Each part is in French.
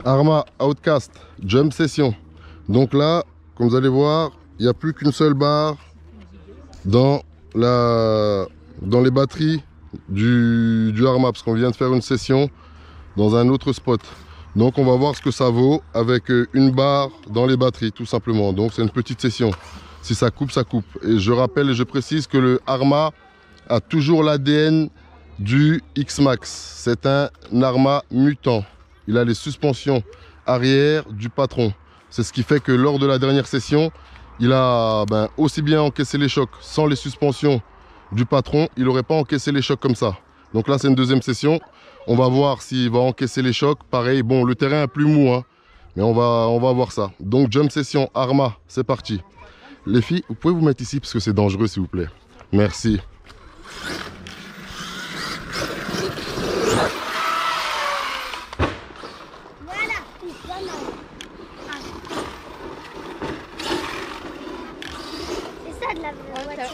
Arma Outcast, Jump Session. Donc là, comme vous allez voir, il n'y a plus qu'une seule barre dans les batteries du Arma, parce qu'on vient de faire une session dans un autre spot. Donc on va voir ce que ça vaut avec une barre dans les batteries, tout simplement. Donc c'est une petite session. Si ça coupe, ça coupe. Et je rappelle et je précise que le Arma a toujours l'ADN du X-Max. C'est un Arma mutant. Il a les suspensions arrière du patron. C'est ce qui fait que lors de la dernière session, il a aussi bien encaissé les chocs sans les suspensions du patron. Il n'aurait pas encaissé les chocs comme ça. Donc là, c'est une deuxième session. On va voir s'il va encaisser les chocs. Pareil, bon, le terrain est plus mou, hein, mais on va voir ça. Donc, Jump Session, Arma, c'est parti. Les filles, vous pouvez vous mettre ici parce que c'est dangereux, s'il vous plaît. Merci.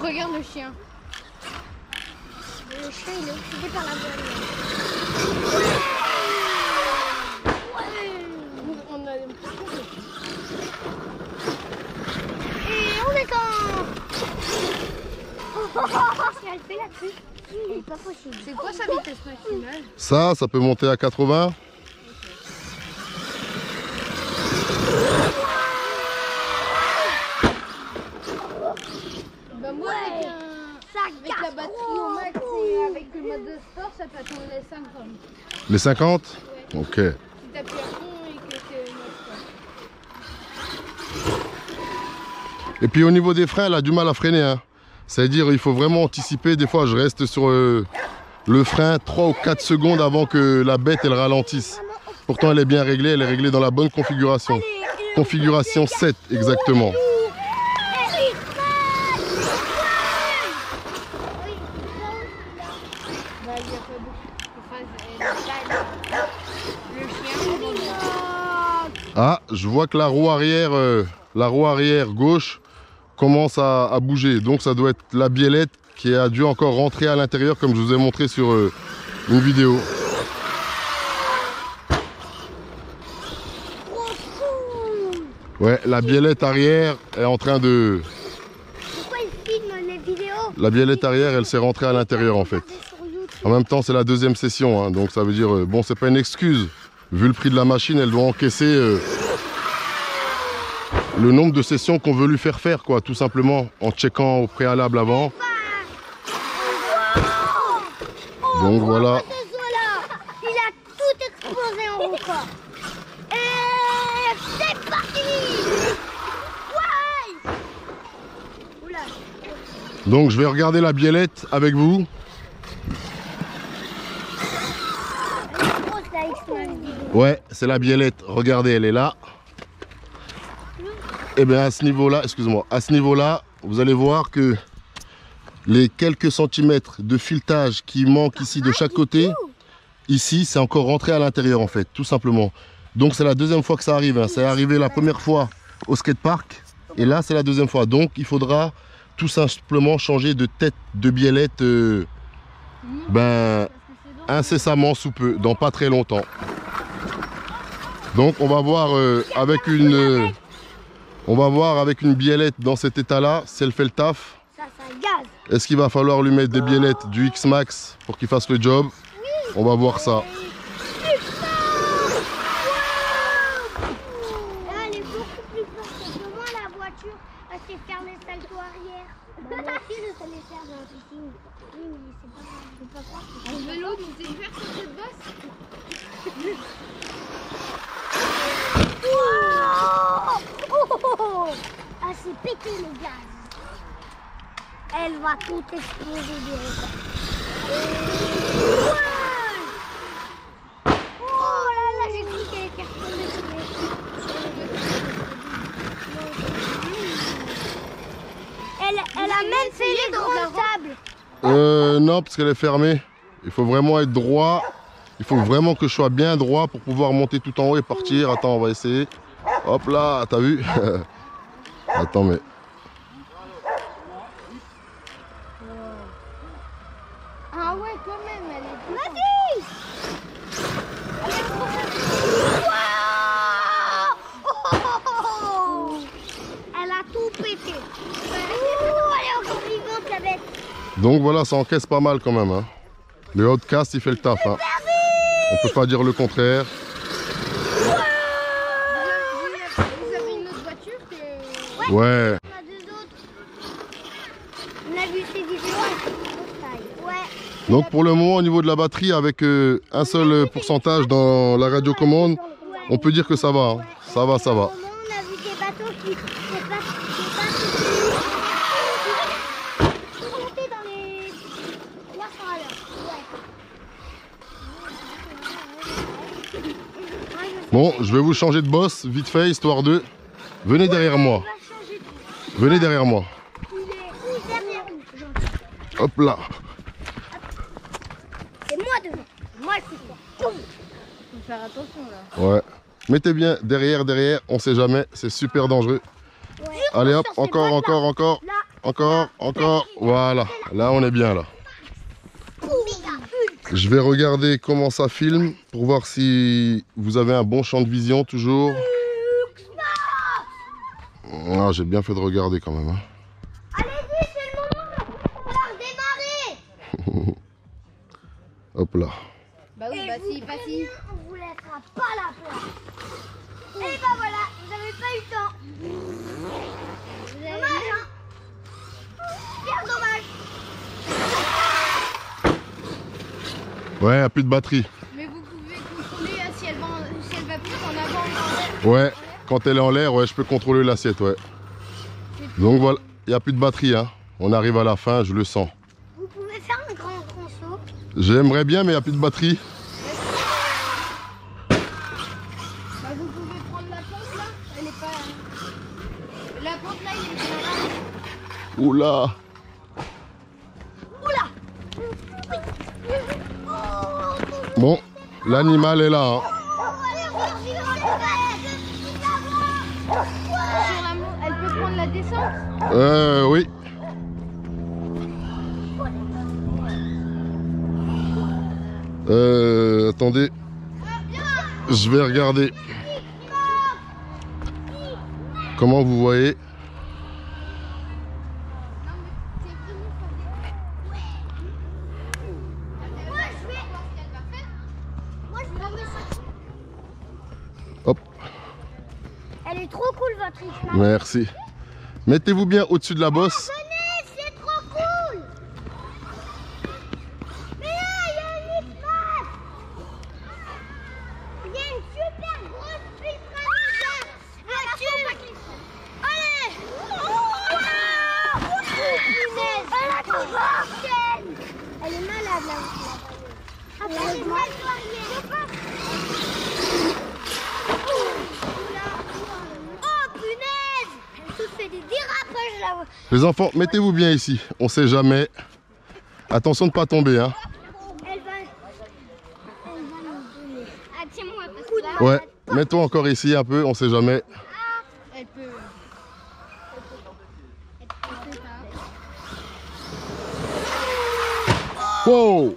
Regarde le chien. Le chien, il est occupé par la voile. On a... Et on descend. Si elle fait là-dessus, c'est pas possible. C'est quoi sa vitesse maximale? Ça peut monter à 80. Bah moi, avec la batterie au max et avec le mode de sport, ça peut atteindre les 50. Les 50? Ouais. Ok. Si t'appuies à fond et que c'est mode sport. Et puis au niveau des freins, elle a du mal à freiner, hein. C'est-à-dire il faut vraiment anticiper. Des fois, je reste sur le frein 3 ou 4 secondes avant que la bête elle ralentisse. Pourtant, elle est bien réglée. Elle est réglée dans la bonne configuration. Configuration 7, exactement. Ah, je vois que la roue arrière gauche commence à bouger. Donc ça doit être la biellette qui a dû encore rentrer à l'intérieur comme je vous ai montré sur une vidéo. Ouais, la biellette arrière est en train de... Pourquoi il filme les vidéos? La biellette arrière, elle s'est rentrée à l'intérieur en fait. En même temps, c'est la deuxième session, hein, donc ça veut dire... bon, c'est pas une excuse. Vu le prix de la machine, elle doit encaisser le nombre de sessions qu'on veut lui faire faire, quoi, tout simplement, en checkant au préalable avant. Donc voilà. Il a tout explosé en record. Et c'est parti. Ouais. Oula. Donc je vais regarder la biellette avec vous. Ouais, c'est la biellette. Regardez, elle est là. Et bien à ce niveau-là, excuse-moi, à ce niveau-là, vous allez voir que les quelques centimètres de filetage qui manquent ici de chaque côté, ici, c'est encore rentré à l'intérieur en fait, tout simplement. Donc c'est la deuxième fois que ça arrive. Hein. C'est arrivé la première fois au skatepark et là, c'est la deuxième fois. Donc il faudra tout simplement changer de tête de biellette incessamment sous peu, dans pas très longtemps. Donc on va voir avec une biellette dans cet état-là, si elle fait le taf. Ça gaz. Est-ce qu'il va falloir lui mettre des biellettes du X-Max pour qu'il fasse le job? On va voir ça. Elle est beaucoup plus forte que moi, la voiture. Elle sait faire les saltos arrière. Moi aussi, je sais les faire dans la piscine. Oui, mais c'est pas grave. Je peux pas. En vélo, tu sais faire sur cette bosse? Ah, c'est pété le gaz. Elle va tout exploser direct. Oh là là, j'ai cru qu'elle était retombée sur les... Elle a même fait les grandes tables. Non, parce qu'elle est fermée. Il faut vraiment être droit. Il faut vraiment que je sois bien droit pour pouvoir monter tout en haut et partir. Attends, on va essayer. Hop là, t'as vu? Attends, mais... Ah ouais, quand même, elle est... Vas-y. Donc voilà, ça encaisse pas mal quand même. Hein. Le Outcast, il fait le taf. Hein. On peut pas dire le contraire. Vous avez une autre voiture que... Ouais. On a deux autres. On a vu ces différences. Ouais. Donc pour le moment, au niveau de la batterie, avec un seul pourcentage dans la radiocommande, on peut dire que ça va. Hein. Ça va, ça va. Au moment, on a vu des bateaux qui montaient dans les 300 à l'heure. Ouais. Bon, je vais vous changer de boss vite fait, histoire de... Venez derrière moi. On va changer de... Venez derrière moi. Il est derrière nous. Hop là. C'est moi devant. Moi, c'est toi. Faut faire attention là. Ouais. Mettez bien derrière, on sait jamais, c'est super dangereux. Ouais. Allez hop, Sur ces encore, bottes-là. encore, encore, Là. encore, encore. Voilà, là on est bien là. Je vais regarder comment ça filme pour voir si vous avez un bon champ de vision toujours. Ah, j'ai bien fait de regarder quand même. Hein. Allez-y, c'est le moment. On va redémarrer. Hop là. Bah oui, Et bah vous si, prévenez, pas si. on vous laissera pas la place. Et bah voilà, vous avez pas eu le temps. Dommage, hein. Bien dommage. Ouais, plus de batterie. Mais vous pouvez contrôler si elle va plus en avant ou en arrière. Ouais, quand elle est en l'air, ouais, je peux contrôler l'assiette, ouais. Donc voilà, il n'y a plus de batterie, hein. On arrive à la fin, je le sens. Vous pouvez faire un grand saut. J'aimerais bien, mais il n'y a plus de batterie. Bah vous pouvez prendre la pente là. Elle est pas... La pente là, il est bien là. Oula. Oula. Bon, l'animal est là, hein. Sur la mo- elle peut prendre la descente. Oui. Attendez. Je vais regarder. Comment vous voyez? Hop, Elle est trop cool votre X-Max. merci. Mettez-vous bien au-dessus de la bosse. Venez, c'est trop cool. Mais là, il y a un X-Max. Il y a une super grosse filtration voiture. Allez. Oh, punaise. Elle a trop forte. Elle est malade là. Attendez-moi. Oh punaise! Elle se fait des dérapages là. Les enfants, mettez-vous bien ici. On sait jamais. Attention de ne pas tomber, hein. Elle va nous donner. Ah tiens-moi parce que là. Ouais, mets-toi encore ici un peu, on sait jamais. Elle peut... Wow!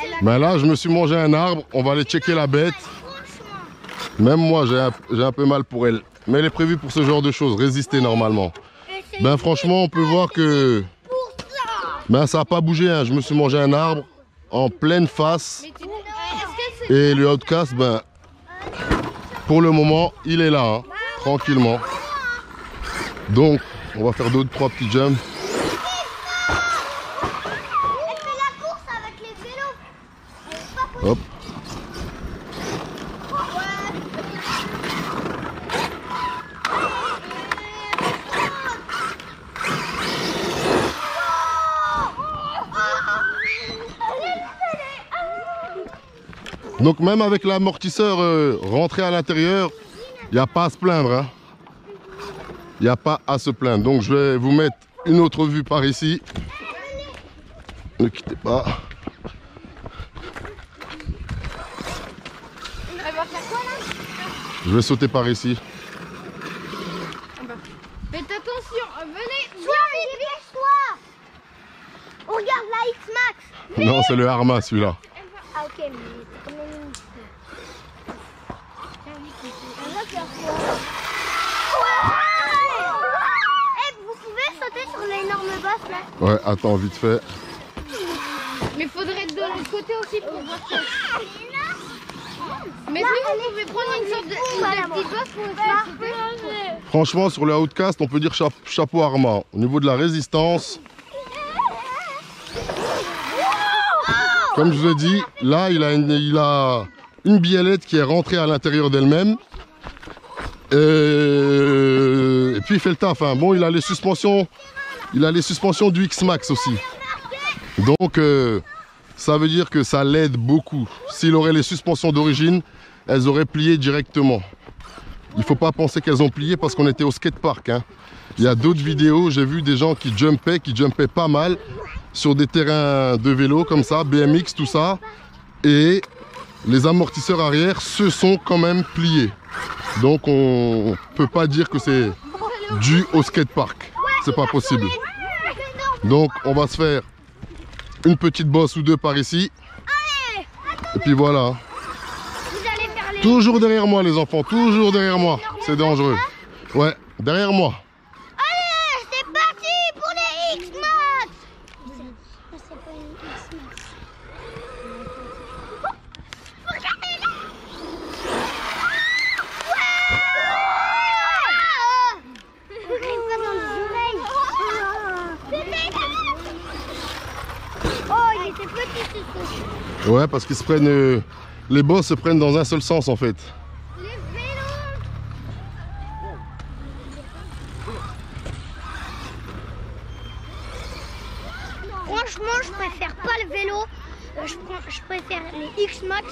Elle a... Ben là, je me suis mangé un arbre. On va aller checker la bête. Franchement. Même moi, j'ai un peu mal pour elle. Mais elle est prévue pour ce genre de choses, résister normalement. Et c'est Ben franchement, on peut voir que pour ça. ben, ça n'a pas bougé. Hein. Je me suis mangé un arbre en pleine face. Mais tu... Est-ce que c'est... Et le Outcast, ben, pour le moment, il est là, hein, tranquillement. Donc, on va faire 2-3 petits jumps. Elle fait la course avec les vélos. Elle est pas possible. Hop. Donc même avec l'amortisseur rentré à l'intérieur, il n'y a pas à se plaindre. Hein. Il n'y a pas à se plaindre. Donc je vais vous mettre une autre vue par ici. Ne quittez pas. Elle va faire quoi là? Je vais sauter par ici. Faites attention, venez. Toi, dépêche-toi. On regarde la X-Max. Non, c'est le Arma celui-là. Ah ok, mais c'est quand même une... Elle va faire quoi? Ouais. Eh, vous pouvez sauter sur l'énorme boss là? Ouais, attends, vite fait. Mais faudrait de l'autre côté aussi pour voir ça. Mais est-ce que vous pouvez prendre une sorte de petit doigt pour le faire sauter? Franchement, sur le Outcast, on peut dire chapeau Arma. Au niveau de la résistance, comme je vous ai dit, là, il a une biellette qui est rentrée à l'intérieur d'elle-même. Et puis il fait le taf. Hein. Bon, il a les suspensions du X-Max aussi. Donc, ça veut dire que ça l'aide beaucoup. S'il aurait les suspensions d'origine, elles auraient plié directement. Il ne faut pas penser qu'elles ont plié parce qu'on était au skatepark. Hein. Il y a d'autres vidéos, j'ai vu des gens qui jumpaient pas mal sur des terrains de vélo comme ça, BMX, tout ça. Et les amortisseurs arrière se sont quand même pliés. Donc on ne peut pas dire que c'est dû au skatepark. C'est pas possible. Donc on va se faire une petite bosse ou deux par ici. Et puis voilà. Toujours derrière moi les enfants, toujours derrière moi. C'est dangereux. Ouais, derrière moi. Allez, c'est parti pour les X-Max. Oh, il était petit ce truc. Ouais, parce qu'ils se prennent... les bosses se prennent dans un seul sens en fait. Les vélos. Franchement, je préfère pas le vélo. Je préfère les X-Max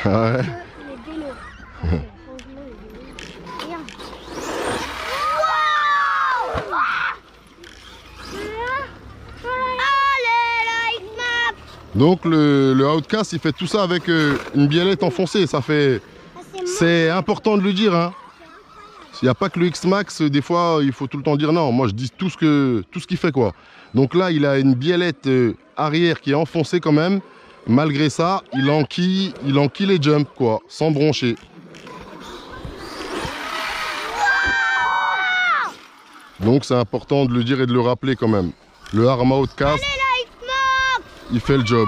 Ouais. que les vélos. Franchement, les vélos. Regarde. Wow! Allez, la X-Max. Donc le Outcast il fait tout ça avec une biellette enfoncée. Ça fait... C'est important de le dire. Hein. Il n'y a pas que le X-Max, des fois il faut tout le temps dire non. Moi je dis tout ce qu'il fait quoi. Donc là il a une biellette arrière qui est enfoncée quand même. Malgré ça, il enquille les jumps quoi, sans broncher. Donc c'est important de le dire et de le rappeler quand même. Le Arma Outcast, il fait le job.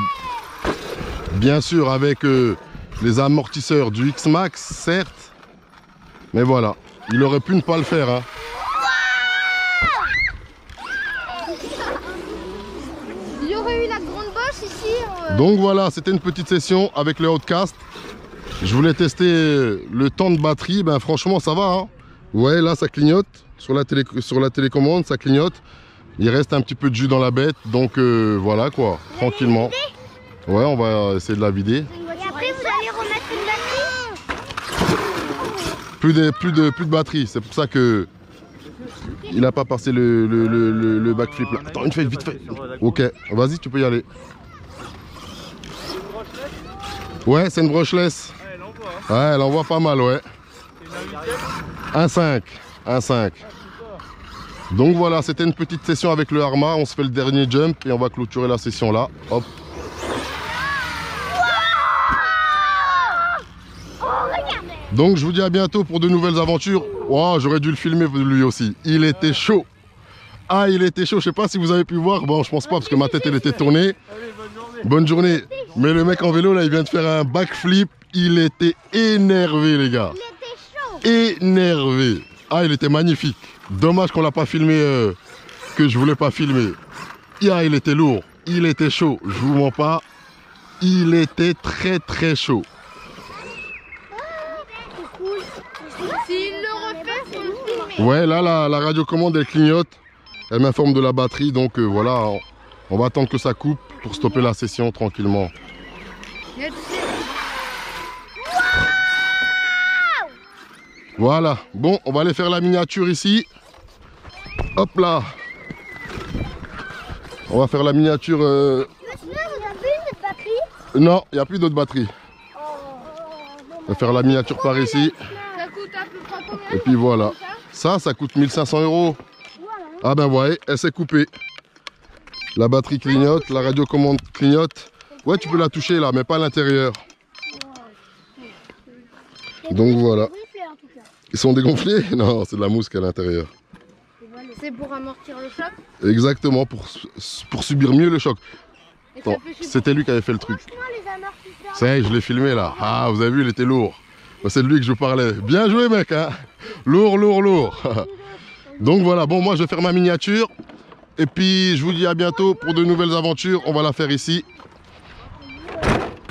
Bien sûr avec les amortisseurs du X-Max, certes. Mais voilà, il aurait pu ne pas le faire. Hein. Il y aurait eu la grande bosse ici. Donc voilà, c'était une petite session avec le Outcast. Je voulais tester le temps de batterie. Ben franchement, ça va. Hein. Ouais, là, ça clignote. Sur la télécommande, ça clignote. Il reste un petit peu de jus dans la bête. Donc voilà quoi, tranquillement. Ouais, on va essayer de la vider. Et après, vous allez remettre une batterie. Plus de batterie. C'est pour ça que il n'a pas passé le backflip là. Attends, une feuille, vite fait. Ok, vas-y, tu peux y aller. Ouais, c'est une brushless. Ouais, elle envoie pas mal, ouais. 1,5. 1,5. Donc voilà, c'était une petite session avec le Arma. On se fait le dernier jump et on va clôturer la session là. Hop. Donc je vous dis à bientôt pour de nouvelles aventures. Oh, j'aurais dû le filmer lui aussi. Il était chaud. Ah, il était chaud. Je sais pas si vous avez pu voir. Bon, je pense pas parce que ma tête elle était tournée. Bonne journée. Mais le mec en vélo là, il vient de faire un backflip. Il était énervé les gars. Énervé. Ah, il était magnifique. Dommage qu'on l'a pas filmé, que je voulais pas filmer. Ah, il était lourd. Il était chaud. Je vous mens pas. Il était très très chaud. S'il le refait, faut le filmer. Ouais, là, la radiocommande, elle clignote. Elle m'informe de la batterie. Donc voilà, on va attendre que ça coupe pour stopper la session tranquillement. Voilà. Bon, on va aller faire la miniature ici. Hop là. On va faire la miniature... Non, il n'y a plus d'autres batteries. On va faire la miniature par ici. Ça coûte à peu près combien? Et puis voilà. Ça coûte 1500 €. Ah ben ouais, elle s'est coupée. La batterie clignote, la radiocommande clignote. Ouais, tu peux la toucher là, mais pas à l'intérieur. Donc voilà. Ils sont dégonflés? Non, c'est de la mousse qui est à l'intérieur. C'est pour amortir le choc. Exactement, pour subir mieux le choc. Et ça Bon, fait c'était lui qui avait fait le truc. Franchement, les amortisseurs. Ça y est, je l'ai filmé là. Ah, vous avez vu, il était lourd. Bah, c'est de lui que je vous parlais. Bien joué, mec, hein. Lourd, lourd, lourd. Donc voilà, bon, moi je vais faire ma miniature. Et puis je vous dis à bientôt pour de nouvelles aventures. On va la faire ici.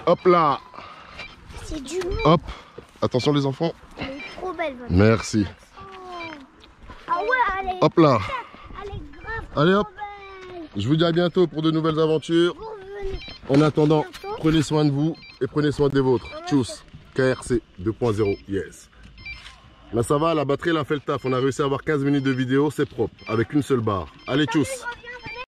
Hop là. C'est du lourd. Hop. Attention les enfants. Elle est trop belle, votre. Merci. Ah ouais, elle est, Hop là. elle est grave. Allez hop. Trop belle. Je vous dis à bientôt pour de nouvelles aventures. Vous revenez. En attendant, Bientôt. prenez soin de vous et prenez soin des vôtres. Tchuss. KRC 2.0. Yes. Là ça va, la batterie elle a fait le taf. On a réussi à avoir 15 minutes de vidéo, c'est propre. Avec une seule barre. Allez, tchuss.